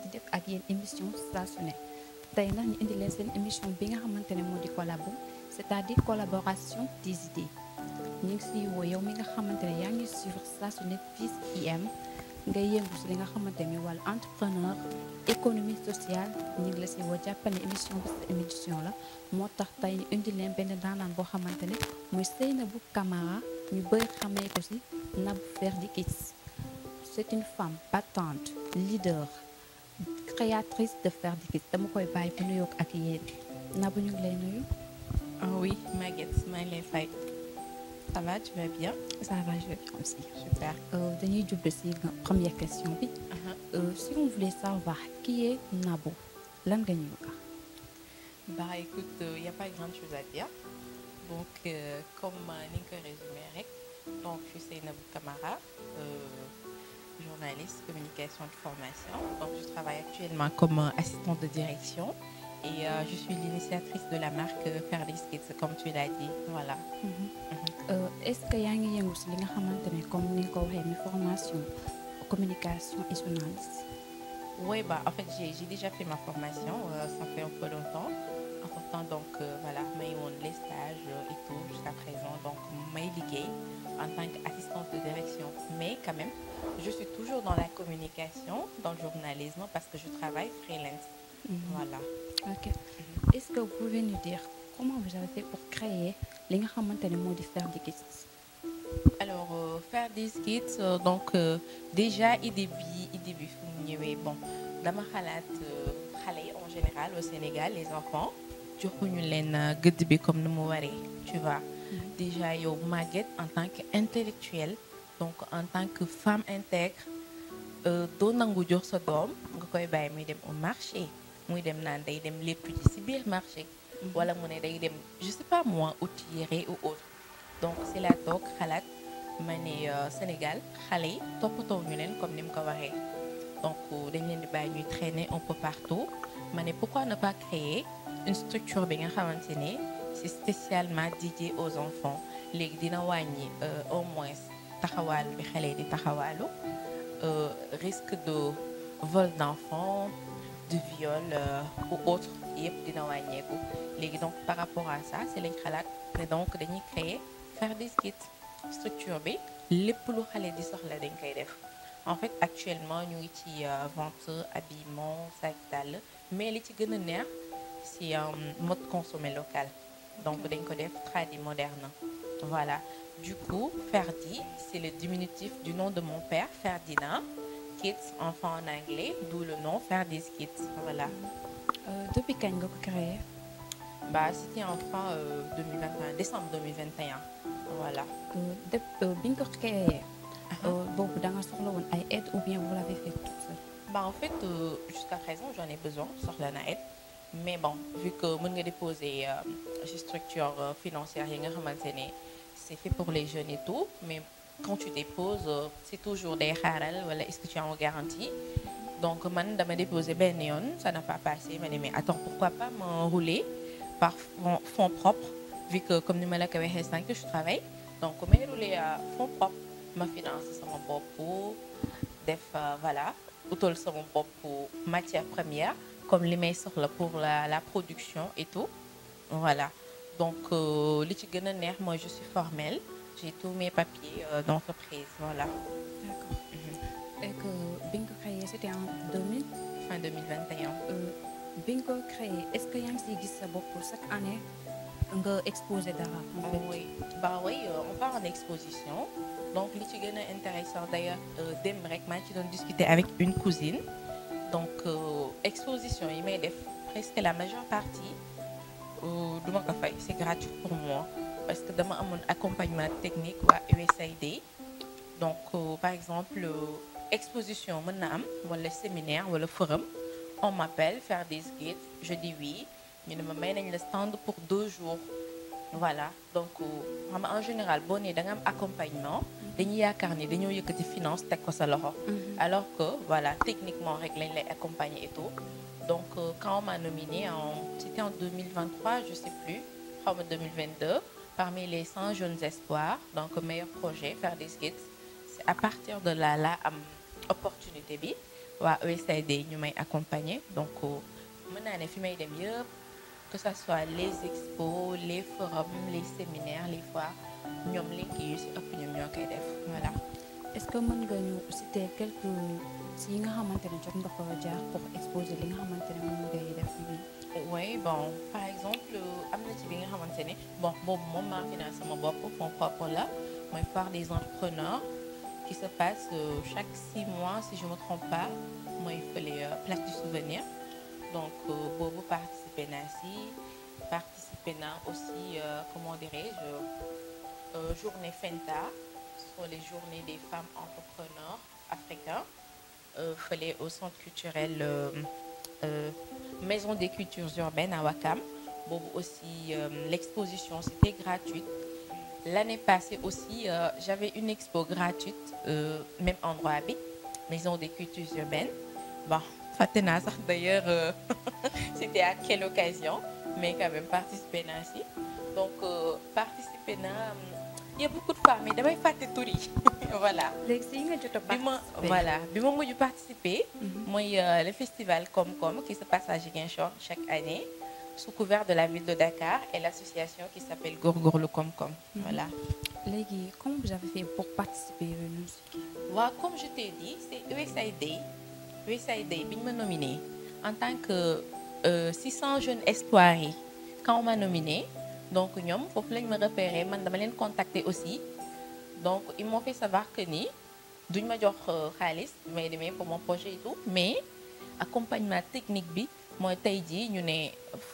di def ak yéen émission saa su ne tey nag ñu indi leen seen émission bi nga xamante ne moo di collabo c'est-à-dire collaboration des idées ñu ngi siy woo yow mi nga xamante ne yaa ngi suivre saa su ne fii si IM ngay yëngu si li nga xamante ne wàllu entrepreneur économie sociale ñu ngi la si woo jàppale émission bi sa émission la moo tax tey ñu indi leen benn daanaan boo xamante ne muy Seynabou Camara ñu bëri xamee ko si Nabou Ferdy Kids c'est une femme battante leader créatrice de Ferdy Kids dama koy bàyyi bu nuyoog ak yéen Nabou ñu ngi lay nuyu. Ah oui, Maguette, maa ngi lay fay. Ça va, tu vas bien? Ça va, je vais bien aussi. Super. dañuy jublu si première question bi. Si on voulait savoir qui est Nabou lan nga ñuy wax. Bah écoute, y a pas grand chose à dire. Donc comme ni nga ko résumé rek, donc je suis Seynabou Camara, journaliste communication de formation. Donc je travaille actuellement comme assistante de direction et je suis l'initiatrice de la marque Ferdy Kids comme tu l'as dit. Voilà. Est-ce que yaa ngi yëngu si li nga xamante ne comme ni nga ko waxee mi formation communication et journaliste. Oui, bah en fait j'ai déjà fait ma formation, ça fait un peu longtemps. Entre-temps donc voilà may woon les stages et tout jusqu'à présent donc may liggéey en tant qu'assistante de direction mais quand même je suis toujours dans la communication dans le journalisme parce que je travaille freelance. Voilà. Ok. Est-ce que vous pouvez nous dire comment vous avez fait pour créer li nga xamante ne moo di Ferdy Kids. Alors Ferdy Kids donc déjà idée bi fu mu ñëwee bon dama xalaat xale yi en général au Sénégal les enfants joxuñu leen gëdd bi comme ni mu waree tu vois. Déjà yow Maguette en tant qu'intellectuelle donc en tant que femme intègre doo nangu jox sa doom nga koy bàyyi muy dem au marché muy dem naan day dem lépp ji ci biir marché. wala mu ne day dem je sais pas moi outillé ou autre donc c'est la toog xalaat ma ne Sénégal xale yi toppatoo ñu leen comme ni mu ko waxee donc dañ leen di bàyyi ñuy traîner un peu partout ma ne pourquoi ne pas créer une structure bi nga xamante ne c'est spécialement dédié aux enfants léegi dina wàññi au moins taxawaalu bi xale yi di taxawaalu risque de vol d'enfants de viol ou autre yëpp dina wàññeeku léegi donc par rapport à ça c'est lañ xalaat ne donc dañuy créer Ferdy Kids structure bi lépp lu xale di soxla dañ koy def en fait actuellement ñu ngi ci vente habillement sac dàll mais li ci gën a neex c'est mode consommé local donc dañ ko def tradi moderne voilà du coup Ferdy c'est le diminutif du nom de mon père Ferdinand Kids enfant en anglais d'où le nom Ferdy Kids voilà. Depuis kañ nga ko créé. Bah c'était en fin 2021 décembre 2021 voilà. bi nga ko créé. boobu da nga soxla woon ay aide ou bien vous l'avez fait tout seul. Bah en fait jusqu'à présent j'en ai besoin soxla na aide mais bon vu que mën nga déposer ci structure financière yi nga xamante ne c'est fait pour les jeunes et tout mais quand tu déposes c'est toujours day xaaral wala est-ce que tu es en garantie. Donc man dama déposé benn yoon ça n'a pas passé ma ne mais attends pourquoi pas m'enrouler par fonds propres vu que comme ni ma la ko waxee sànq je travaille donc may rouler à fonds propres ma finance sama bopp def voilà utal sama bopp matière première comme li may soxla pour la production et tout voilà donc li ci gën a neex moi je suis formelle j'ai tous mes papiers d'entreprise voilà. D'accord. Et que bi nga ko créé c'était en 2000. Fin 2021. bi nga ko créé est-ce que yaa ngi siy gis sa bopp chaque année nga exposé dara. En fait. Oui bah oui on part en exposition donc li ci gën a intéressant d'ailleurs démb rek maa ngi ci doon discuter avec une cousine donc exposition yi may def presque la majeure partie duma ko fay c'est gratuit pour moi parce que dama amoon accompagnement technique waa USAID donc par exemple. Exposition mën na am wala séminaire wala forum on m'appelle Ferdy Kids je dis oui ñu ne ma may nañ la stand pour 2 jours voilà donc xam en général boo nee da nga am accompagnement dañuy yaakaar ni dañoo yëkkati finance teg ko sa loxo alors que voilà techniquement rek lañ lay accompagner et tout donc quand on m'a nominé c'était en 2023 je sais plus xaw ma 2022 parmi les 100 jeunes espoirs donc meilleur projet Ferdy Kids c'est à partir de là am opportunité bi waa USAID ñu may accompagner donc mën naa ne fi may dem yëpp que ça soit les expos les forums les séminaires les foires ñoom link yu si ëpp ñoom ñoo koy def voilà. est-ce que mën nga ñu citer quelques si yi nga xamante ne jot nga fa jaar pour exposer li nga xamante ne moom ngay def bi. Oui, bon, par exemple, am na ci bi nga xamante ne bon boobu moom maa financé sama bopp fonds propre la mooy foire des entrepreneurs qui se passe chaque 6 mois si je me trompe pas mooy fële place du souvenir donc boobu participer naa si participer naa aussi comment dirais-je journée FENTA sur les journées des femmes entrepreneurs africains fële au centre culturel Maison des cultures urbaines à Ouakam boobu aussi l'exposition c'était gratuite l'année passée aussi j'avais une expo gratuite même endroit bi Maison des cultures urbaines bon fàtte naa sax d'ailleurs c'était à quelle occasion mais quand même participer naa si donc participer naa il y a beaucoup de femmes mais damay fàtte tur yi voilà. léegi si nga jot a participer bi ma mujj participer. mooy le festival Kom-Kom qui se passe à Ziguinchor chaque année sous couvert de la ville de Dakar et l'association qui s'appelle Góorgóorlu Kom-Kom voilà. léegi comment vous avez fait pour participer waaw comme je t'ai dit c'est USAID bi ñu ma nominé en tant que 600 jeunes espoirs yi quand on m'a nominé donc ñoom foofu lañ ma repéré man dama leen contacter aussi donc ils m'ont fait savoir que ni duñ ma jox xaalis bi may demee pour mon projet et tout mais accompagnement technique bi mooy tey jii ñu ne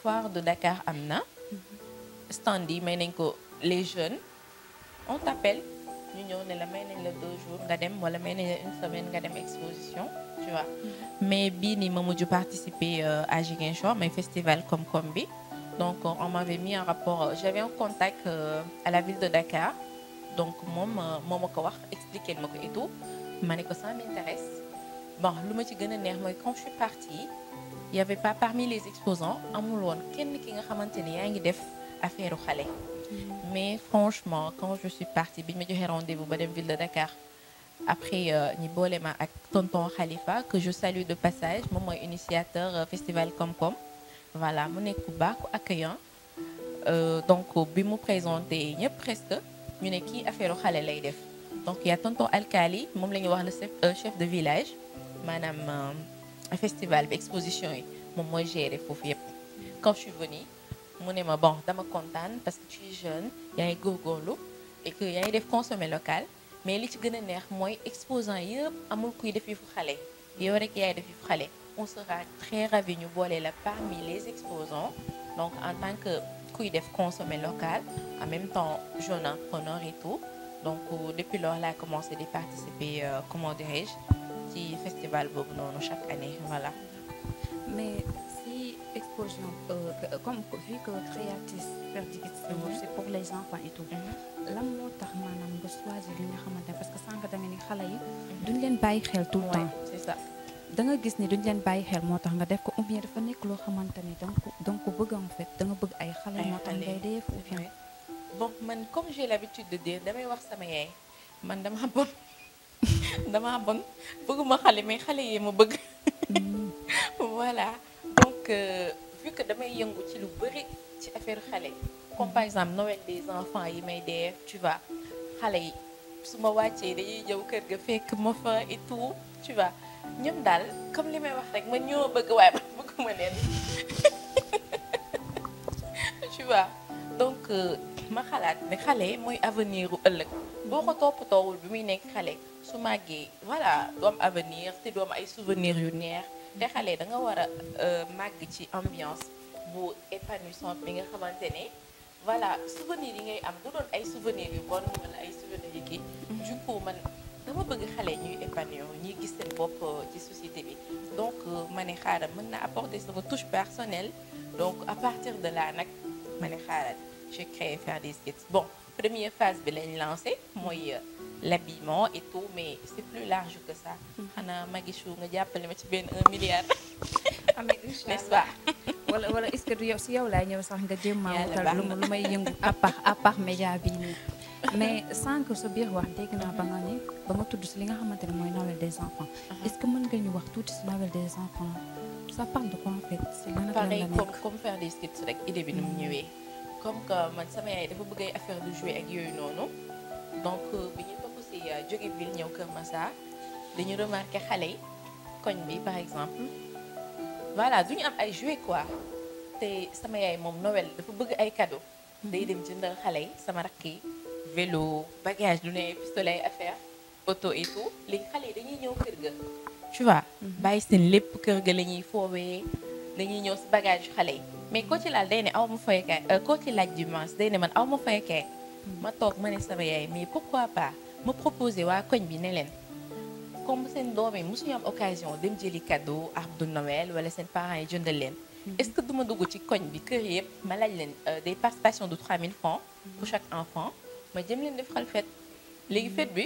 foire de Dakar am na stand yi may nañ ko les jeunes on t'appelle ñu ñëw ne la may nañ la 2 jours nga dem wala may nañ la 1 semaine nga dem exposition tu vois mais bii nii ma mujj participer à Ziguinchor mais festival Kom-Kom bi donc on m'avait mis en rapport j'avais un contact à la ville de Dakar donc moom moo ma ko wax expliquer ma ko et tout ma ne ko ça m'intéresse bon lu ma ci gën a neex mooy quand je suis partie il y avait pas parmi les exposants amul woon kenn ki nga xamante ne yaa ngi def affaire xale mais franchement quand je suis partie bi ñu ma joxee rendez-vous ba dem ville de Dakar après ñi boole ma ak tonton Khalifa que je salue de passage moom mooy initiateur festival Kom-Kom voilà mu nekk ku baax ku accueillant donc bi mu présenté ñëpp presque ñu ne kii affaire xale lay def donc y a tonton Alkali moom la ñuy wax le chef de village maanaam festival bi exposition yi moom mooy gérer foofu yëpp quand je suis venue mu ne ma bon dama kontaan parce que tu es jeune yaa ngi góorgóorlu et que yaa ngi def consommer local mais li ci gën a neex mooy exposant yëpp amul kuy def yëfu xale yow rek yaay def yëfu xale on sera très ravis ñu boole la parmi les exposants donc en tant que kuy def consommer local en même temps jeune entrepreneur et tout donc depuis lors laa commencé di participer comment dirais-je ci festival boobu noonu chaque année voilà. mais si exposition comme vu que créatrice Fertigis c'est pour les enfants et tout lan moo tax maanaam nga choisir li nga xamante ne parce que sànq da nga ni xale yi duñ leen bàyyi xel tout le temps c'est ça da nga gis ni duñ leen bàyyi xel moo tax nga def ko ou bien dafa nekk loo xamante ni danga ko bëgg en fait da nga bëgg ay xale moo tax ngay def ou bien bon man comme j'ai l'habitude de dire damay wax sama yaay man dama bon bëgguma xale mais xale yi ma bëgg voilà donc vu que damay yëngu ci lu bëri ci affaire xale comme par exemple Noël des enfants yi may def tu vois xale yi su ma wàccee dañuy ñëw kër ga fekk ma fa et tout tu vois ñoom daal comme li may wax rek man ñoo bëgg waaye man bëgguma leen tu vois donc ma xalaat ne xale mooy avenir u ëllëg boo ko toppatoowul bi muy nekk xale su màggee voilà doom avenir te doom ay souvenirs yu neex te xale da nga war a màgg ci ambiance bu épanouissante bi nga xamante ne voilà souvenirs yi ngay am du doon ay souvenirs yu bon wala ay souvenirs yu kii du coup man dama bëgg xale ñuy épanouir ñuy gis seen bopp ci société bi donc ma ne xaaral mën na apporter sama touche personnelle donc à partir de là nag ma ne xaaral j'ai créé Faire des Skits bon première phase bi lañ lancé mooy l'habillement et tout mais c'est plus large que ça xanaa Magichou nga jàppale ma ci benn 1 milliard n'est-ce pas wala est-ce que du yow si yow laay ñëw sax nga jéem a wutal lu may yëngu à part média bi nii mais sans que sa biir wax dégg naa ba nga ni ba nga tudd si li nga xamante ne mooy Noël des enfants. est-ce que mën nga ñu wax tuuti si Noël des enfants ça parle de quoi en fait. si lan ak lan la pareil nekk comme faire des skits rek idée bi nu mu ñëwee comme que man sama yaay dafa bëgg ay affaire de jouer ak yooyu noonu donc bi ñu topp si jóge ville ñëw Kër Massar dañu remarqué xale yi koñ bi par exemple voilà duñu am ay jouets quoi te sama yaay moom Noël dafa bëgg ay cadeaux day dem jëndal xale yi sama rakk yi vélo bagage lu ne pistolet affaire auto et tout léegi xale yi dañuy ñëw kër ga tu vois bàyyi seen lépp kër ga la ñuy foowee dañuy ñëw si bagage yu xale yi mais koo ci laal day ne aw ma faykaay koo ci laaj dimanche day ne man aw ma faykaay ma toog ma ne sama yaay mais pourquoi pas ma proposé waa koñ bi ne leen comme seen doom yi mosuñu am occasion dem jëli cadeau arbre de Noël wala seen parents yi jëndal leen est-ce que duma dugg ci koñ bi kër yëpp ma laaj leen des participations de 3000 francs pour chaque enfant ma jëm leen defal fête léegi fête bi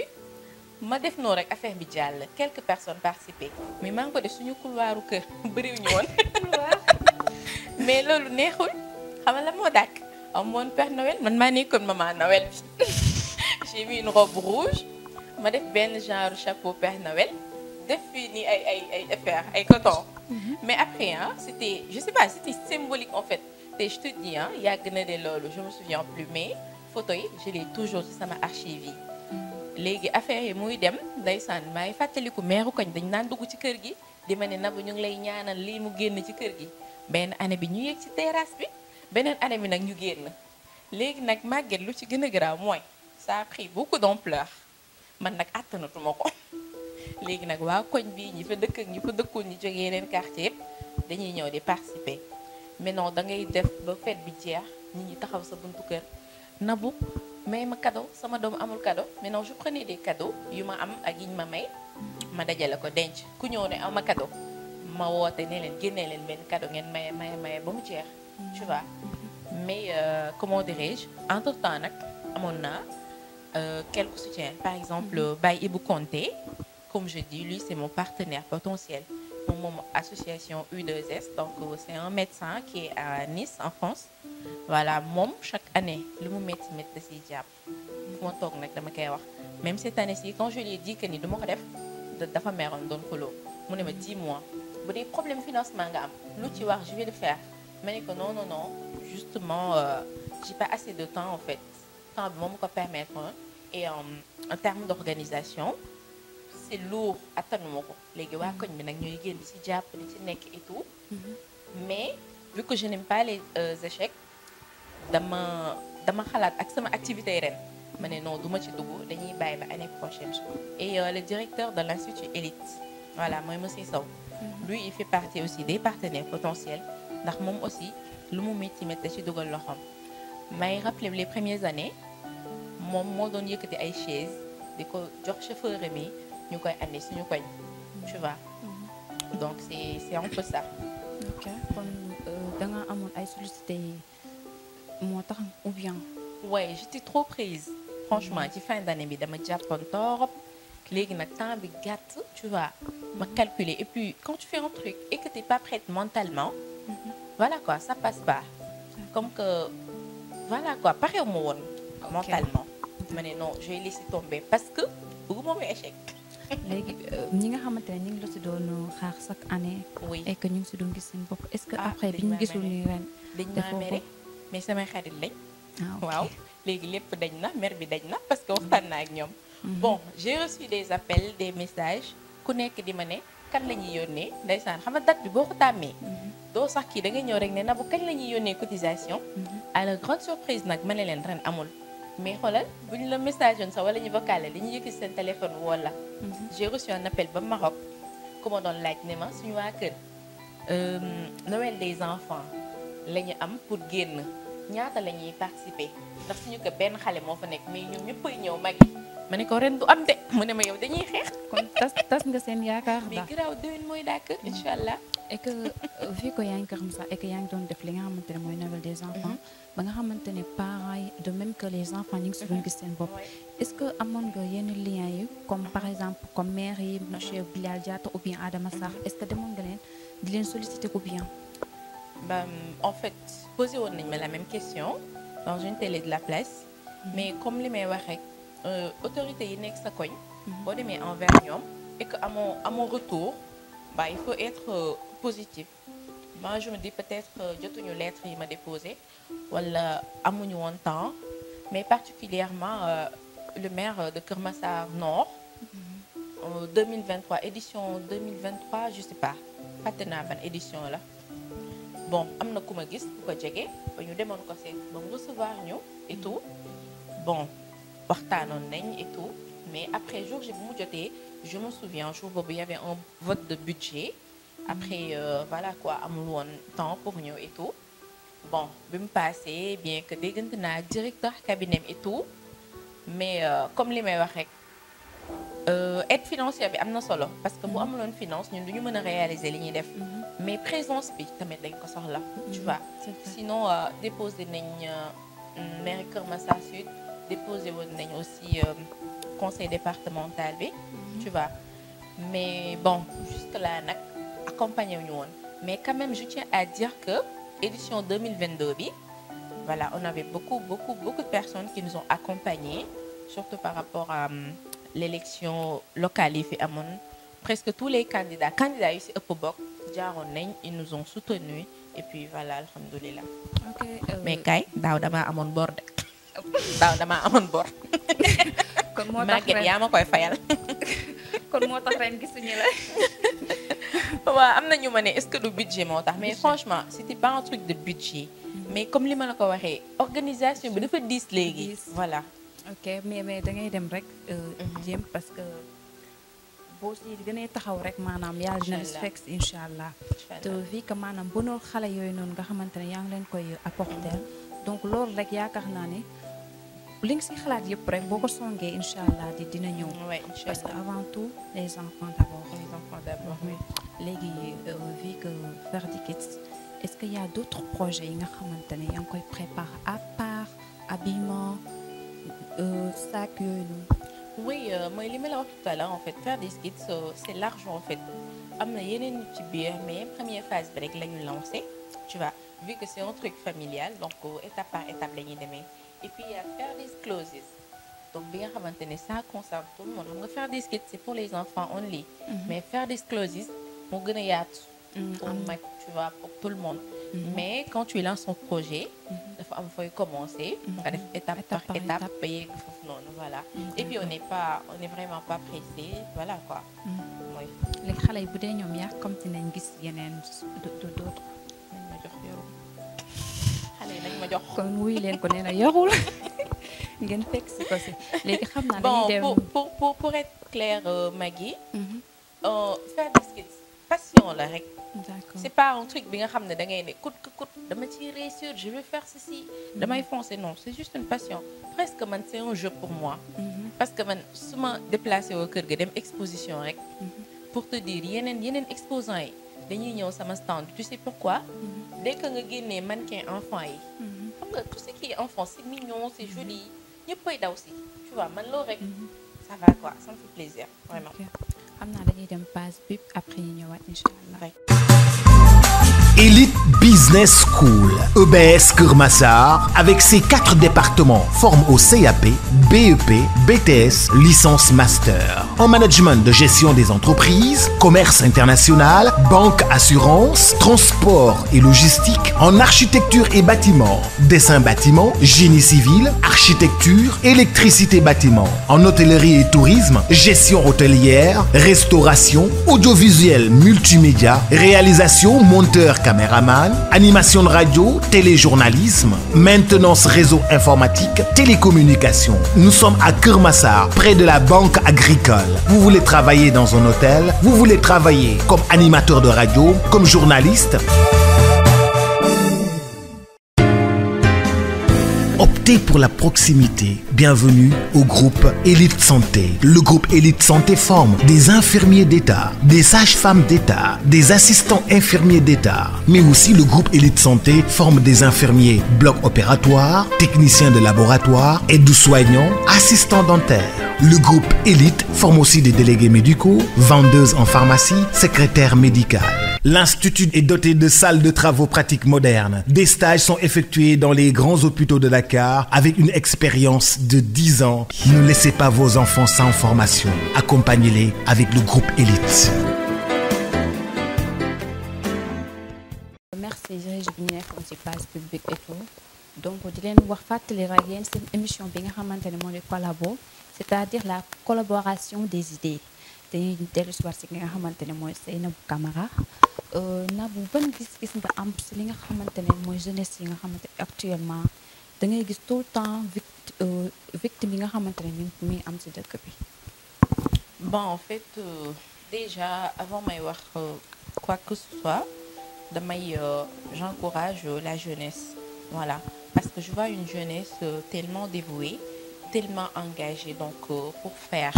ma def noonu rek affaire bi jàll quelques personnes participer mais maa ngi ko def suñu couloiru kër bëriwuñu woon mais loolu neexul xam nga la moo dàkk amoon Père Noël man maa nekkoon maman Noël bi j'ai mis une robe rouge ma def benn genre chapeau Père Noël def fii nii ay affaire ay coton mais après hein c'était je sais pas c'était symbolique en fait te je te dis hein yàgg na de loolu je me souviens plus mais photo yi je l'ai toujours ci sama archive yi léegi affaire yi muy dem ndeysaan maa ngi fàttaliku meeru koñ dañ naan dugg ci kër gi di ma ne Nabou ñu ngi lay ñaanal lii mu génn ci kër gi benn année bi ñu yéeg ci terrasse bi beneen année bi nag ñu génn léegi nag màgget lu ci gën a garaaw mooy ça a pris beaucoup d'ampleur man nag àttanatuma ko léegi nag waa koñ bi ñi fa dëkk ak ñi fa dëkkul ñi jógee yeneen quartier yëpp dañuy ñëw di participer mais non da ngay def ba fête bi jeex nit ñi taxaw sa buntu kër Nabou may ma cadeau sama doom amul cadeau mais non je prenais des cadeaux yu ma am ak yiñ ma may ma dajale ko denc ku ñëw ne am ma cadeau ma woote ne leen génnee leen benn cadeau ngeen maye ba mu jeex tu vois mais comment dirais-je entre temps nag amoon naa quelques soutiens par exemple Baye Ibou Konté comme je dis lui c'est mon partenaire potentiel moom association U2S donc c'est un médecin qui est à Nice en France voilà moom chaque année lu mu métti da siy jàpp fu ma toog nag dama koy wax même cette année-ci quand je lui ai dit que ni du ma ko def dafa meroon doon xuloo mu ne ma 10 mois bu dee problème financement nga am lu ci wax je vais le faire ma ne ko non justement j'ai pas assez de temps en fait temps bi moo ma ko permettre et en termes d'organisation c'est lourd attanuma ko léegi waa koñ bi nag ñooy génn di ci jàpp di ci nekk et tout mais vu que je n'aime pas les échecs dama xalaat ak sama activité ren ma ne non duma ci dugg dañuy bàyyi ba année prochaine et le directeur de l'Institut Élite voilà mooy monsieur Sow lui il fait partie aussi des partenaires potentiels ndax moom aussi lu mu métti ci dugal loxoom may rappeler les premières années moom moo doon yëkkati ay chaises di ko jox chauffeur mi ñu koy andi suñu koñ tu vois donc c'est un peu ça. ok kon da nga amoon ay sollicité moo tax ou bien. ouais j'étais trop prise franchement ci fin d'année bi dama jàppoon torop léegi nag temps bi gàtt tu vois ma calculer et puis quand tu fais un truc et que t'es pas prête mentalement voilà quoi ça passe pas comme que voilà quoi pareewu ma woon mentalement ma ne non je vais laisser tomber parce que bëgguma muy échec. léegi ñi nga xamante ne ñu ngi la si doon xaar chaque année. oui et que ñu ngi si doon gis seen bopp est-ce que après bi ñu gisul ni ren. dañ maa mere mais samay xarit lañ. waaw léegi lépp dañ na mer bi dañ na parce que waxtaan naa ak ñoom. bon j'ai reçu des appels des messages ku nekk di ma ne kan la ñuy yónnee ndeysaan xam nga date bi boo ko tàmmee. doo sax kii da ngay ñëw rek ne Nabou kañ la ñuy yónnee cotisation. à la grande surprise nag ma ne leen ren amul. mais xoolal bu ñu la message woon sax wala ñu vocalé dañuy yëkkati seen téléphone wala. j'ai reçu un appel ba Maroc ku ma doon laaj ne ma suñu waa kër Noël des enfants la ñu am pour génn ñaata la ñuy participer ndax suñu kër benn xale moo fa nekk mais ñoom ñëppay ñëw mag yi ma ne ko ren du am de mu ne ma yow dañuy xeex. kon tas nga seen yaakaar mais garaaw déwén mooy dàkk incha allah. et que vu que yaa ngi ko xam sax et que yaa ngi doon def li nga xamante ne mooy Noël des enfants ba nga xamante ne parents yi de même que les enfants ñu ngi si doon gis seen bopp est-ce que amoon nga yenn liens yi comme par exemple comme mère yi monsieur Bilal Diatta ou bien Adama Sarr est-ce que demoon nga leen di leen solliciter ou bien. En fait posé woon nañ ma la même question dans une télé de la place mais comme li may wax rek autorité yi nekk sa koñ boo demee envers ñoom et que amoo retour bah il faut être positif. Moi je me dis peut-être jotuñu lettre yi ma déposé wala amuñu woon temps mais particulièrement le maire de Keur Massar Nord 2023 édition 2023 je sais pas fàtte naa ban édition la bon am na ku ma gis ku ko jege ba ñu demoon ko seet ba mu recevoir ñu et tout bon waxtaanoon nañ et tout mais après jour ji bu mu jotee je me souviens jour boobu y avait un vote de budget après voilà quoi amul woon temps pour ñëw et tout bon bi mu passé bien que déggante naa ak directeur cabinet et tout mais comme li may wax rek aide financière bi am na solo parce que bu amuloon finance ñun duñu mën a réaliser li ñuy def mais présence bi tamit dañ ko soxla tu vois sinon déposé nañ mairie Keur Massar Sud déposé woon nañ aussi conseil départemental bi tu vois mais bon juste là nag accompagné wuñu woon mais quand même je tiens à dire que édition 2022 bi voilà on avait beaucoup de personnes qui nous ont accompagnés surtout par rapport à l'élection locale yi fi amoon presque tous les candidats yi ci ëpp bokk jaaroon nañ ils nous ont soutenus et puis voilà alhamdulilah. ok mais kay daaw damaa amoon bor de. kon moo tax Maguette yaa ma koy fayal. kon moo tax ren gisuñu la. waaw am na ñu ma ne est-ce que du budget moo tax mais franchement c'était pas un truc de budget. mais comme li ma la ko waxee organisation bi dafa diis léegi. voilà. ok mais da ngay dem rek. jéem parce que boo si gënee taxaw rek maanaam yàlla dina la fekk incha allah. te vu que maanaam bonheur xale yooyu noonu nga xamante ne yaa ngi leen koy apporter donc loolu rek yaakaar naa ne li nga si xalaat yëpp rek boo ko songee incha allah dina ñëw. parce que avant tout les enfants d'abord. léegi vu que Ferdy Kids est-ce qu'il y a d'autres projets yi nga xamante ne yaa ngi koy préparer à part habillement. sac yooyu noonu. oui mooy li ma la wax tout à l'heure en fait Ferdy Kids c'est l'argent en fait am na yeneen nit ci biir mais première phase bi rek la ñu lancé tu vois vu que c'est un truc familial donc étape par étape la ñuy demee et puis il y a Ferdy Clothes donc bi nga xamante ne ça concerne tout le monde xam nga Ferdy Kids c'est pour les enfants only mais Ferdy Clothes moo gën a yaatu pour mag tu vois pour tout le monde mais quand tu lances ton projet dafa am fooy commencer nga def étape par étape ba yegg foofu noonu voilà et puis on est vraiment pas pressé voilà quoi mooy léegi xale yi bu dee ñoom yaa comme si nañ gis yeneen d'autres nañ ma jox yorul xale yi nañ ma jox kon wuy leen ko nee na yorul ngeen fekk si ko si léegi xam naa dañuy dem bon pour être clair Maggie Ferdy Kids passion la rek. D'accord. C'est pas un truc bi nga xam ne da ngay ne coûte que coûte dama ciy réussir je vais faire ceci damay foncer non c'est juste une passion presque man c'est un jeu pour moi parce que man su ma déplacé woo kër ga dem exposition rek pour te dire yeneen exposants yi dañuy ñëw sama stand tu sais pourquoi dès que nga génnee mannequin enfant yi xam nga tout ce qui est enfant c'est mignon c'est joli ñëppay daw si tu vois man loolu rek ça va quoi ça me fait plaisir vraiment xam naa dañuy dem page bi après ñu ñëwaat inchallah. Elite Business School, EBS Keur Massar, avec ses 4 départements, forme au CAP, BEP, BTS, licence master. En management de gestion des entreprises, commerce international, banque assurance, transport et logistique, en architecture et bâtiment, dessin bâtiment, génie civil, architecture, électricité bâtiment, en hôtellerie et tourisme, gestion hôtelière, restauration, audiovisuel multimédia, réalisation monteur caméraman, animation de radio, téléjournalisme, maintenance réseau informatique, télécommunications. Nous sommes à Keur Massar, près de la banque agricole. Vous voulez travailler dans un hôtel? Vous voulez travailler comme animateur de radio, comme journaliste? Optez pour la proximité. Bienvenue au groupe Elite Santé. Le groupe Elite Santé forme des infirmiers d'État, des sages-femmes d'État, des assistants infirmiers d'État. Mais aussi le groupe Elite Santé forme des infirmiers bloc opératoire, techniciens de laboratoire, aides-soignants, assistants dentaires. Le groupe Elite forme aussi des délégués médicaux, vendeuses en pharmacie, secrétaires médicales. L'Institut est doté de salles de travaux pratiques modernes. Des stages sont effectués dans les grands hôpitaux de Dakar avec une expérience de 10 ans. Ne laissez pas vos enfants sans formation. Accompagnez-les avec le groupe Élite. Merci Jérémy bi ñu nekkoon ci page publique et tout donc di leen wax fàttali rek yéen seen émission bi nga xamante ne moo di collabo c'est-à-dire la collaboration des idées dañuy dellu si waat si nga xamante ne mooy Seynabou Camara Nabou ban gis-gis nga am si li nga xamante ne mooy jeunesse yi nga xamante ne actuellement da ngay gis tout le temps victime yi nga xamante ne ñu ngi am si dëkk bi. Bon, en fait, déjà, avant may wax quoi que ce soit, j'encourage la jeunesse. Voilà. Parce que je vois une jeunesse tellement dévouée, tellement engagée donc, pour faire.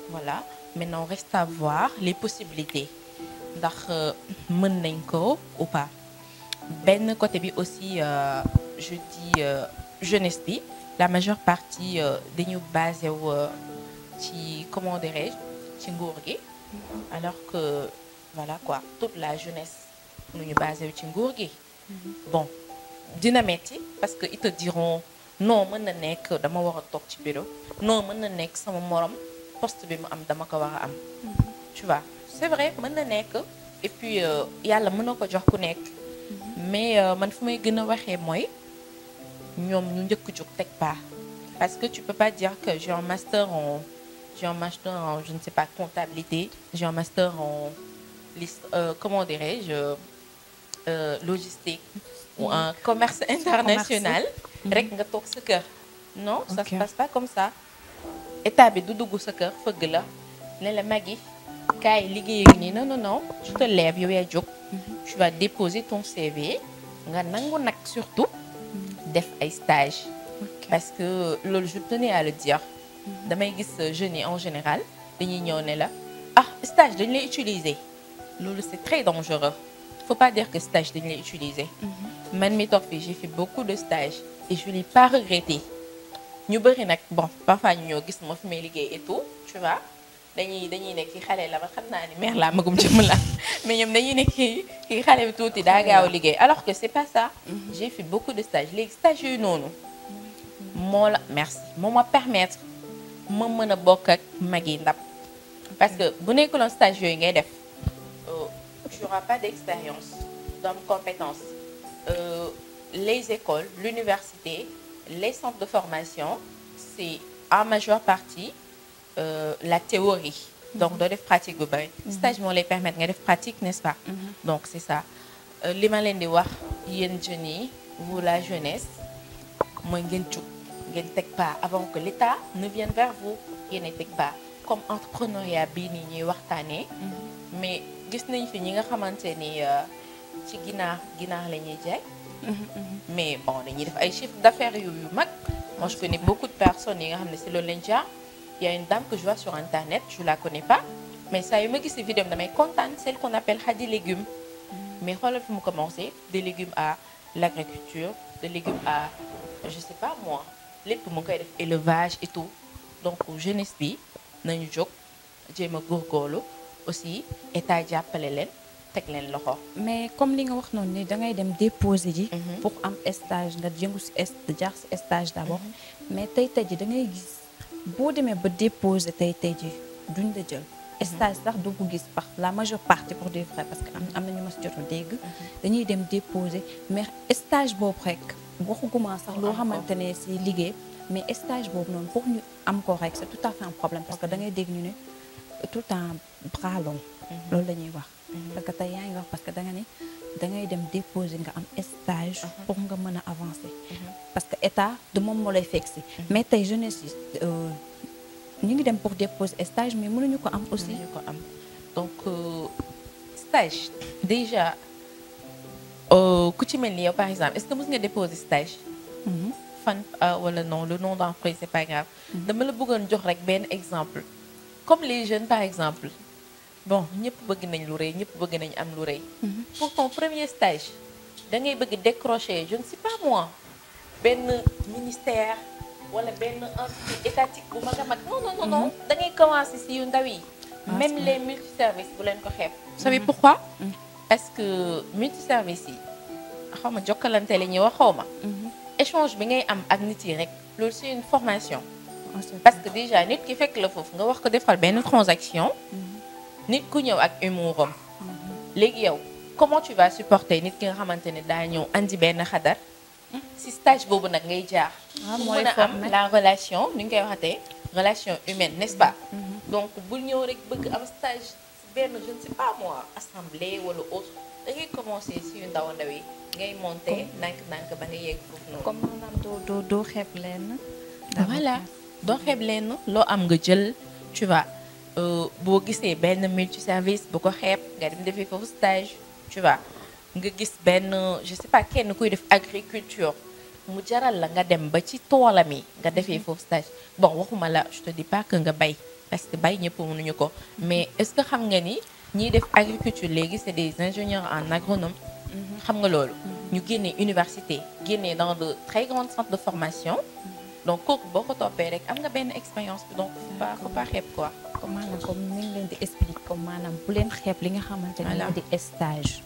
Voilà. Maintenant, reste à voir les possibilités. Ndax mën nañ ko ou pas. Ben côté bi aussi, je dis jeunesse bi, la majeure partie dañu basé wu ci comment dirais-je ci nguur gi alors que voilà quoi toute la jeunesse mu ñu basé wu ci nguur gi bon dina metti parce que ils te diront non mën na nekk dama war a toog ci bureau non mën na nekk sama morom poste bi mu am dama ko war a am tu vois c'est vrai mën na nekk et puis yàlla mën na ko jox ku nekk mais man fu may gën a waxee mooy ñoom ñu njëkk jóg teg pas parce que tu peux pas dire que j'ai un master en je ne sais pas comptabilité, j'ai un master en comment dirais-je logistique ou un commerce international rek nga toog sa kër non ça se passe pas comme ça état bi du dugg sa kër fëgg la ne la magi kaay liggéey nii non tu te lèves yow yaa jóg tu vas déposer ton CV nga nangu nag surtout def ay stage parce que loolu je tenais à le dire damay gis jeunes yi en général dañuy ñëw ne la stage dañu lay utiliser loolu c'est très dangereux faut pas dire que stage dañu lay utiliser man mi toog fii j'ai fait beaucoup de stages et je l'ai pas regretté ñu bëri nag bon parfois ñu ñëw gis ma fi may liggéey et tout tu vois dañuy nekk ki xale la ma xam naa ni mère la magum jëm la mais ñoom dañuy nekk ki xale bi tuuti daa gaaw a liggéey alors que c'est pas ça j'ai fait beaucoup de stages léegi stages yooyu noonu moo ma permettre ma mën a bokk ak mag yi ndab parce que bu nekkuloon stage yooyu ngay def tu n'auras pas d'expérience doo am compétence les écoles l'université les centres de formation c'est en majeure partie la théorie donc doo def pratique bu bari stage moo lay permettre nga def pratique n'est-ce pas donc c'est ça li ma leen di wax yéen jeunes yi vous la jeunesse mooy ngeen jug ngeen teg pas avant que l'État ne vienne vers vous yéen teg pas comme entrepreneuriat bii nii ñuy waxtaanee mais gis nañ fi ñi nga xamante ni ci ginaar la ñuy jaay mais bon dañuy def ay chiffre d'affaires yu mag moi je connais beaucoup de personnes yi nga xam ne si loolu lañ jaar il y a une dame que je vois sur internet je la connais pas mais saa yu ma gis vidéo damay kontaan celle qu'on appelle Khady Légumes mais xoolal fi mu commencé des légumes à l'agriculture des légumes à je sais pas moi lépp mu ngi koy def élevage et tout donc jeunesse bi nañu jóg jéem a góorgóorlu aussi état jàppale leen teg leen loxo. mais comme li nga wax noonu ni da ngay dem déposer ji. pour am stage nga jëngu si jaar si stage d'abord. mais tey ji da ngay gis boo demee ba déposer tey ji duñ la jël. stage sax doo ko gis par la majeure partie pour dire vrai parce que am na ñu ma si jot a dégg. dañuy dem déposer mais stage boobu rek. waxuguma sax loo xamante ne si liggéey mais stage boobu noonu pour ñu am ko rek c'est tout à fait un problème parce que da ngay dégg ñu ne tout un bras long loolu la ñuy wax parce que tey yaa ngi wax parce que da nga ne da ngay dem déposer nga am stage pour nga mën a avancer parce que état du moom moo lay fekk si mais tey jeunesse yi ñu ngi dem pour déposer stage mais mënuñu ko am aussi donc stage déjà ku ci mel ni yow par exemple est-ce que mës nga déposer stage fan wala non le nom d'emprunt c'est pas grave dama la bëggoon jox rek benn exemple comme les jeunes par exemple bon ñëpp bëgg nañ lu rëy ñëpp bëgg nañ am lu rëy pour ton premier stage da ngay bëgg décrocher je ne sais pas moi benn ministère wala benn entité étatique bu mag a mag non da ngay commencer si yu ndaw yi même les multiservices bu leen ko xeeb vous savez pourquoi parce que multiservice yi xaw ma jokkalante la ñuy wax xaw ma échange bi ngay am ak nit yi rek loolu c'est une formation parce que déjà nit ki fekk la foofu nga wax ko defal benn transaction nit ku ñëw ak humour am léegi yow comment tu vas supporter nit ki nga xamante ne daa ñëw andi benn xadar si stage boobu nag ngay jaar pour mën a am la relation ni ñu koy waxatee relation humaine n'est-ce pas donc bul ñëw rek bëgg am stage benn je ne sais pas moi assemblée wala autre da ngay commencer si yu ndaw ndaw yi ngay monter ndànk-ndànk ba nga yegg foofu noonu comme maanaam doo xeeb leen voilà doo xeeb leen loo am nga jël tu vois boo gisee benn multiservice bu ko xeeb nga dem defee foofu stage tu vois nga gis benn je sais pas kenn kuy def agriculture mu jaral la nga dem ba ci toolam yi nga defee foofu stage bon waxuma la je te dis pas que nga bay parce que bay ñëpp mënuñu ko mais est-ce que xam nga ni ñiy def agriculture léegi c'est des ingénieurs en agronome xam nga loolu ñu génnee université génnee dans de très grands centres de formation donc kooku boo ko toppee rek am nga benn expérience bi donc faut pas xeeb quoi comme maanaam comme ni ngi leen di expliquer comme maanaam bu leen xeeb li nga xamante ne moo di stage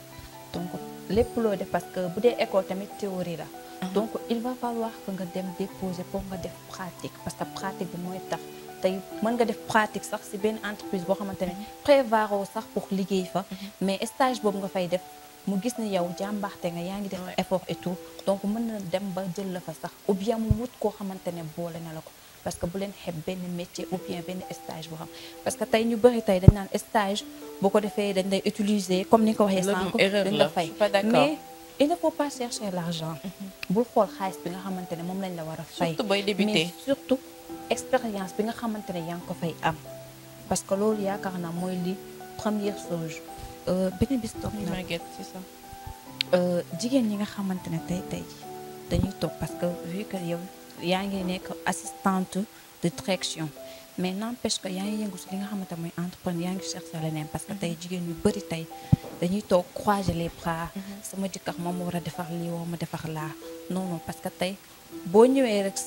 donc lépp loo def parce que bu dee école tamit théorie la donc il va falloir que nga dem déposer pour nga def pratique parce que pratique bi mooy tax tey mën nga def pratique sax ci benn entreprise boo xamante ne prévoir sax pour liggéey fa mais stage boobu nga fay def mu gis ni yow jàmbaxte nga yaa ngi def effort et tout donc mën na dem ba jël la fa sax ou bien mu wut koo xamante ne boole na la ko parce que bu leen xeeb benn métier ou bien benn stage boo xam parce que tey ñu bëri tey dañ naan stage boo ko defee dañ lay utiliser comme ni nga ko waxee sànq dañ la fay mais il ne faut pas chercher l'argent bul xool xaalis bi nga xamante ne moom lañ la war a fay surtout booy débuter mais surtout expérience bi nga xamante ne yaa ngi ko fay am parce que loolu yaakaar naa mooy li première chose beneen bis toog na c'est ça jigéen ñi nga xamante ne tey dañuy toog parce que vu que yow yaa ngi nekk assistante de direction mais n'empêche que yaa ngi yëngu si li nga xamante mooy entrepreneur yaa ngi chercher leneen parce que tey jigéen ñu bëri tey dañuy toog croiser les bras sama jëkkër moom war a defar lii woo ma defar laa non parce que tey boo ñëwee rek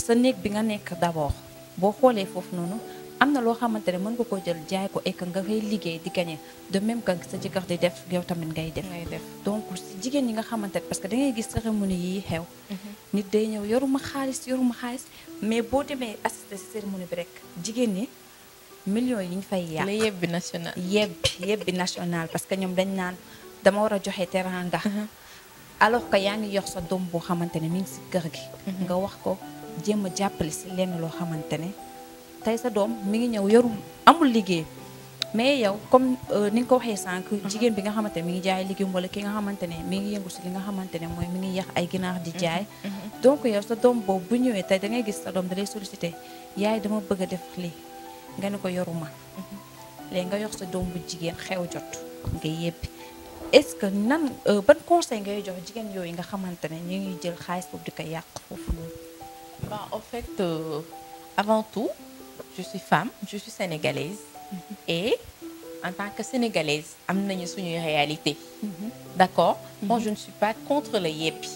sa néeg bi nga nekk d'abord boo xoolee foofu noonu am na loo xamante ne mën nga koo jël jaay ko ek nga fay liggéey di gagner de même que sa jëkkër di def yow tamit ngay def donc si jigéen ñi nga xamante ne parce que da ngay gis cérémonie yi xew nit day ñëw yoruma xaalis mais boo demee assister si cérémonie bi rek jigéen ñi millions yi ñu fay yàq la yebbi national yebbi national parce que ñoom dañ naan dama war a joxe teranga alors que yaa ngi yor sa doom boo xamante ne mi ngi si kër gi nga wax ko jéem a jàppale si lenn loo xamante ne tey sa doom mi ngi ñëw yoru amul liggéey mais yow comme ni nga ko waxee sànq jigéen bi nga xamante ne mi ngi jaay liggéeyam wala ki nga xamante ne mi ngi yëngu si li nga xamante ne mooy mi ngi yàq ay ginaar di jaay donc yow sa doom boobu bu ñëwee tey da ngay gis sa doom da lay solliciter yaay dama bëgg a def lii nga ne ko yoruma léegi nga yor sa doom bu jigéen xew jot nga yebbi est-ce que nan ban conseil ngay jox jigéen yooyu nga xamante ne ñu ngi jël xaalis boobu di ko yàq foofu noonu en fait avant tout je suis femme je suis sénégalaise et en tant que sénégalaise am nañu suñuy réalité d'accord bon je ne suis pas contre le yebbi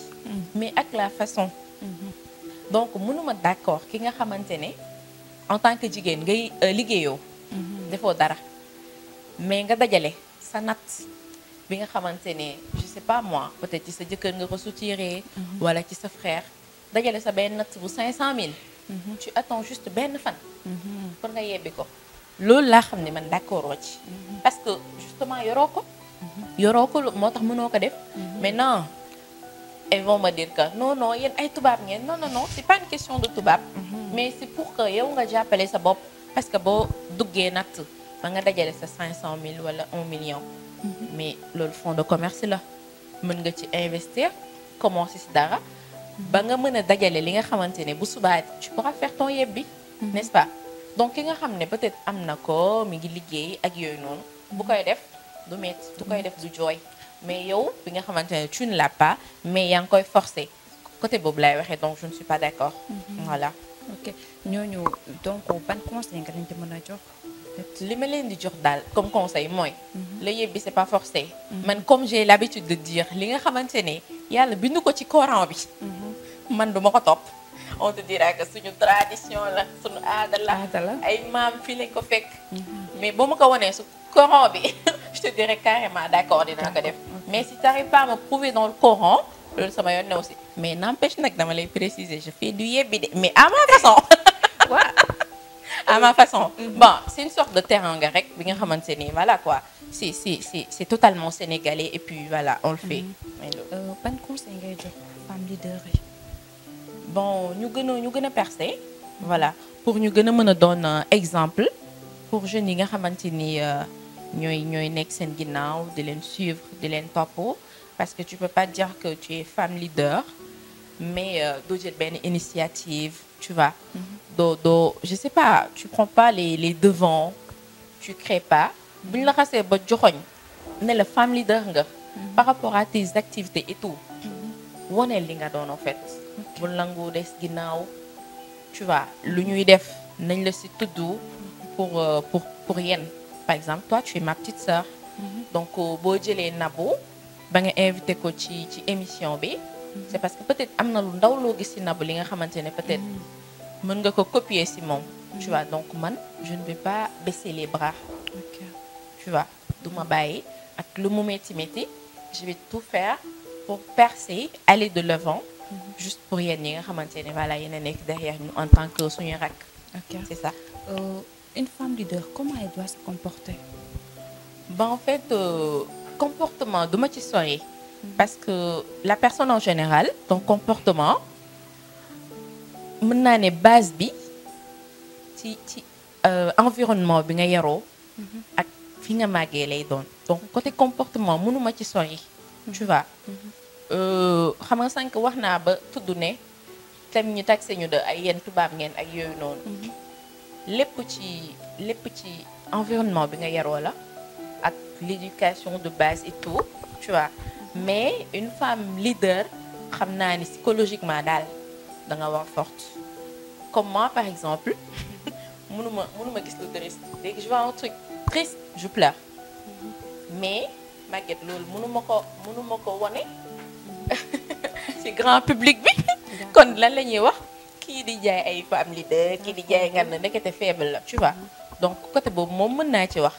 mais ak la façon donc mënuma d'accord ki nga xamante ne en tant que jigéen ngay liggéeyoo defoo dara mais nga dajale sa natt bi nga xamante ne je sais pas moi peut-être ci sa jëkkër nga ko soutiré wala ci sa frère dajale sa benn natt bu 500 000 tu attends juste benn fan pour nga yebbi ko loolu laa xam ne man d'accord oo ci parce que justement yoroo ko moo tax mënoo ko def mais non elles vont me dire que non yéen ay tubaab ngeen non c'est pas une question de tubaab mais c'est pour que yow nga jàppale sa bopp parce que boo duggee natt ba nga dajale sa 500 000 wala 1 million mais loolu fonds de commerce la mën nga ci investir commencer ci dara ba nga mën a dajale li nga xamante ne bu subaa tu pourras faire ton yebbi n'est-ce pas donc ki nga xam ne peut-être am na ko mi ngi liggéey ak yooyu noonu bu koy def du metti du koy def du jooy mais yow bi nga xamante ne tu ne l'as pas mais yaa ngi koy forcer côté boobu lay waxee donc je ne suis pas d'accord voilà ok ñooñu donc ban conseil nga leen di mën a jox li ma leen di jox daal comme conseil mooy le yebbi c'est pas forcé man comme j'ai l'habitude de dire li nga xamante ne yàlla bindu ko ci Coran bi man duma ko topp on te dira que suñu tradition la suñu aada la ay maam fii lañ ko fekk mais boo ma ko wanee Coran bi je te dirais carrément d'accord dinaa ko def mais si tu n'arrives pas à me prouver dans le Coran loolu sama yoon ne aussi mais n'empêche nag dama lay préciser je fais du yebbi de mais à ma façon à ma façon bon c'est une sorte de teranga rek bi nga xamante ni voilà quoi c'est totalement sénégalais et puis voilà on le fait ban conseil ngay jox femme leader yi bon ñu gën a percer voilà pour ñu gën a mën a doon exemple pour jeunes yi nga xamante ni ñooy nekk seen ginnaaw di leen suivre di leen topp parce que tu peux pas dire que tu es femme leader mais doo jël benn initiative tu vois doo je sais pas tu prends pas les devants tu crées pas bu ñu la xasee ba joxoñ ne la femme leader nga par rapport à tes activités et tout woneel li nga doon en fait bu nangu des ginnaaw tu vois lu ñuy def nañ la si tudd pour yéen par exemple toi tu es ma petite sœur donc boo jëlee Nabou ba nga invité ko ci émission bi c'est parce que peut-être am na lu ndaw loo gis ci Nabou li nga xamante ne peut-être mën nga ko copier ci moom tu vois donc man je ne vais pas baisser les bras tu vois du ma bàyyi ak lu mu métti je vais tout faire pour percer aller de l'avant juste pour yéen ñi nga xamante ne voilà yéen a nekk derrière ñu en tant que suñu rak c'est ça une femme leader comment elle doit se comporter ben en fait comportement du ma ci sori parce que la personne en général ton comportement mën naa ne base bi ci environnement bi nga yaroo ak fi nga màggee lay doon donc côté comportement mënuma ci sori tu vois xam nga sànq wax naa ba tudd ne tam ñu taxé ñu de ay yéen tubaab ngeen ak yooyu noonu lépp ci environnement bi nga yaroo la ak l'éducation de base et tout tu vois mais une femme leader xam naa ni psychologiquement daal da nga war forte comme moi par exemple mënuma gis lu triste dès que je vois un truc triste je pleure mais Maguette loolu mënuma ko wone ci grand public bi kon lan la ñuy wax kii di jaay ay femme leader kii di jaay nga ne nekkete faible la tu vois donc côté boobu moom mën naa ci wax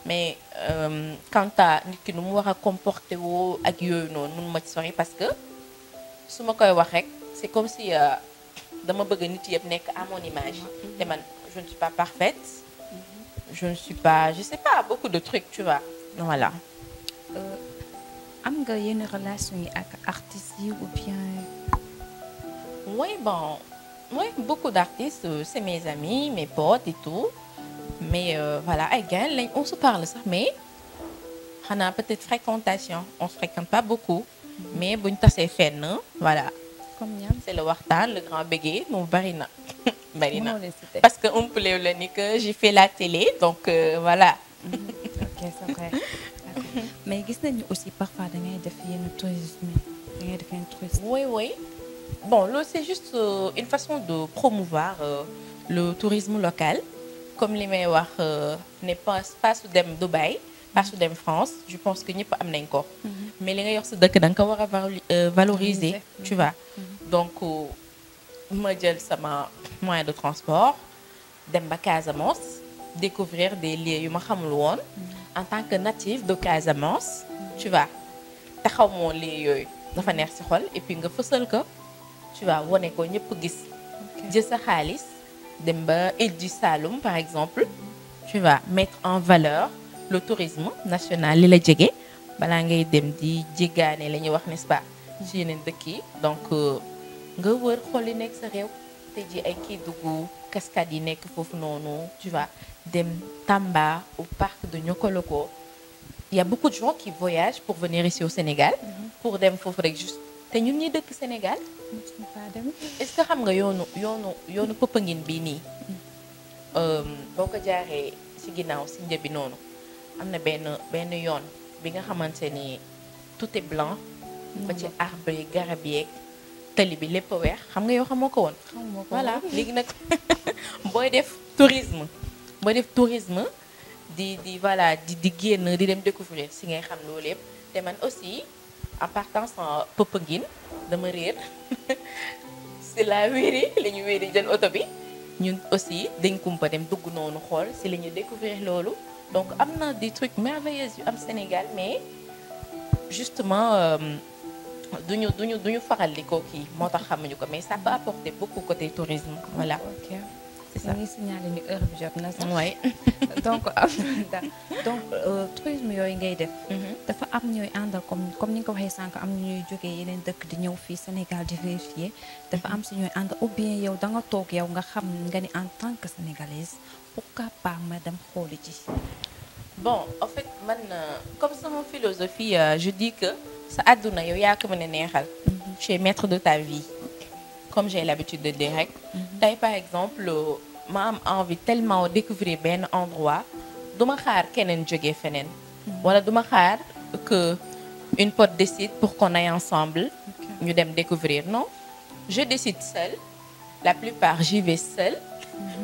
mais quant à nit ki nu mu war a comporter woo ak yooyu noonu mënuma ci sori parce que su ma koy wax rek c'est comme si dama bëgg nit yëpp nekk à mon image te man je ne suis pas parfaite je ne suis pas je sais pas beaucoup de trucs tu vois voilà am nga yenn relation yi ak artistes yi ou bien oui bon oui beaucoup d'artistes c'est mes amis mes potes et tout mais voilà ay gars lañ on se parle sax mais xanaa peut-être fréquentation on se fréquente pas beaucoup mais buñ tasee fenn voilà comme ñam c'est le waxtaan le grand bégué moom bari na parce que on peut la ni que j'ai fait la télé donc voilà ok c'est vrai mais gis nañu aussi parfois da ngay def yenn tourisme da ngay def yenn tourisme oui bon loolu c'est juste une façon de promouvoir le tourisme local comme li may wax ne pas su dem Dubaï pas su dem France je pense que ñëpp am nañ ko mais li nga yor sa dëkk da nga ko war a valoriser tu vois donc ma jël sama moyen de transport dem ba Casamance découvrir des lieux yu ma xamul woon en tant que native de Casamance tu vois taxaw moo lieux yooyu dafa neex ci xol et puis nga fësal ko tu vois wone ko ñëpp gis jël sa xaalis dem ba Île du Saloum par exemple tu vas mettre en valeur le tourisme national li la jege balaa ngay dem di jéggaane la ñuy wax n'est-ce pas ci yeneen dëkk yi donc nga wër xool yi nekk sa réew te ji ay Kédougou cascades yi nekk foofu noonu tu vois dem Tamba au parc de Niokolo-Ko il y a beaucoup de gens qui voyagent pour venir ici au Sénégal pour dem foofu rek juste te ñun ñi dëkk Sénégal est-ce que xam nga yoonu Popenguine bii nii boo ko jaaree ci ginnaaw ci njëbi noonu am na benn yoon bi nga xamante ni tout est blanc ba ci arbre yi garab yeeg tali bi lépp weex xam nga yow xamoo ko woon voilà léegi nag booy def tourisme di voilà di génn di dem découvrir ci ngay xam loolu lépp te man aussi en partant sans Popenguine dama réer c'est la wéeri la ñu wéeri jël oto bi ñun aussi dañ kumpa dem dugg noonu xool ci la ñu découvrir loolu donc am na des trucs merveilleux yu am Sénégal mais justement duñu faral di ko kii moo tax xamuñu ko mais ça peut apporter beaucoup côté tourisme voilà. ok c'est ça. ñu ngi signalé ni heure bi jot na sax. Ouais. donc tourisme yooyu ngay def. dafa am ñooy àndal comme ni nga ko waxee sànq am na ñuy jógee yeneen dëkk di ñëw fii Sénégal di vérifier dafa am si ñooy àndal ou bien yow da nga toog yow nga xam nga ni en tant que sénégalaise pourquoi pas ma dem xooli ci. Bon en fait man comme sama philosophie je dis que sa àdduna yow yaa ko mën a neexal. tu es maître de ta vie comme j'ai l'habitude de dire rek. tey par exemple ma am envie tellement découvrir benn endroit duma xaar keneen jógee feneen. wala duma xaar que une pote décide pour qu'on aille ensemble. ñu dem découvrir non je décide seule la plupart j'y vais seule.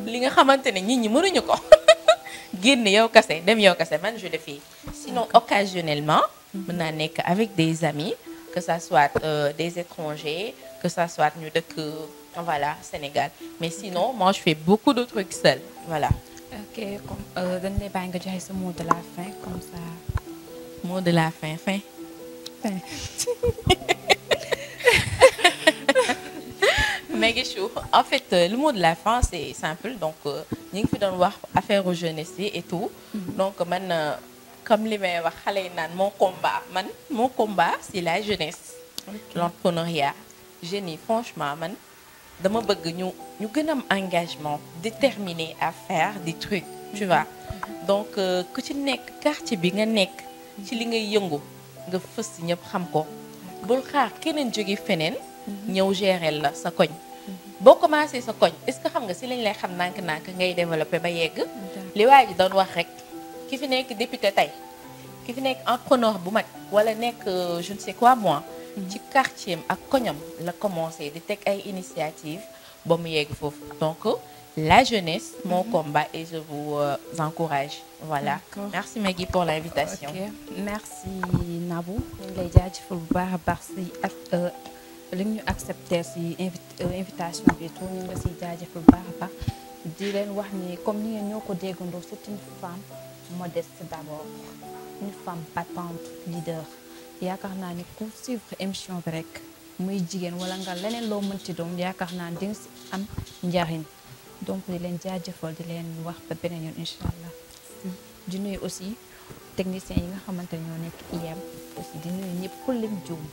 li nga xamante ne nit ñi mënuñu ko. génn yow kase dem yow kase man je le fais sinon occasionnellement mën naa nekk avec des amis que ça soit des étrangers que ça soit ñu dëkk voilà Sénégal mais sinon moi je fais beaucoup de trucs seul voilà. ok comme dañ lay bàyyi nga joxe sa mot de la fin comme ça. mot de la fin. Megichou en fait le mot de la fin c'est simple donc ñu ngi fi doon wax affaire aux jeunesse yi et tout donc man comme li may wax xale yi naan mon combat c'est la jeunesse. L'entrepreneuriat jeunes yi franchement man dama bëgg ñu gën a am engagement déterminé à faire des trucs tu vois donc ku ci nekk quartier bi nga nekk ci li ngay yëngu nga fës ñëpp xam ko bul xaar keneen jóge feneen ñëw gérer la sa koñ boo commencé sa koñ est-ce que xam nga si lañ lay xam nànk-nànk ngay développer ba yegg li waa ji doon wax rek ki fi nekk député tey ki fi nekk entrepreneur bu mag wala nekk je ne sais quoi moi ci quartier ak koñam la commencé di teg ay initiative ba mu yegg foofu donc la jeunesse mon combat et je vous encourage voilà. D'accord. Merci Maggie pour l'invitation. ok merci Nabou ñu ngi lay jaajëfal bu baax a baax si ak li ñu accepter si invitation bi tout ñu ngi la siy jaajëfal bu baax a baax di leen wax ni comme ni ngeen ñoo ko déggandoo c'est une femme modeste d'abord une femme battante leader yaakaar naa ni ku suivre émission bi rek muy jigéen wala nga leneen loo mënti doon yaakaar naa ni di nga si am njariñ donc di leen jaajëfal di leen wax ba beneen yoon incha allah di nuyu aussi techniciens yi nga xamante ne ñoo nekk IM aussi di nuyu ñëpp ku lim juum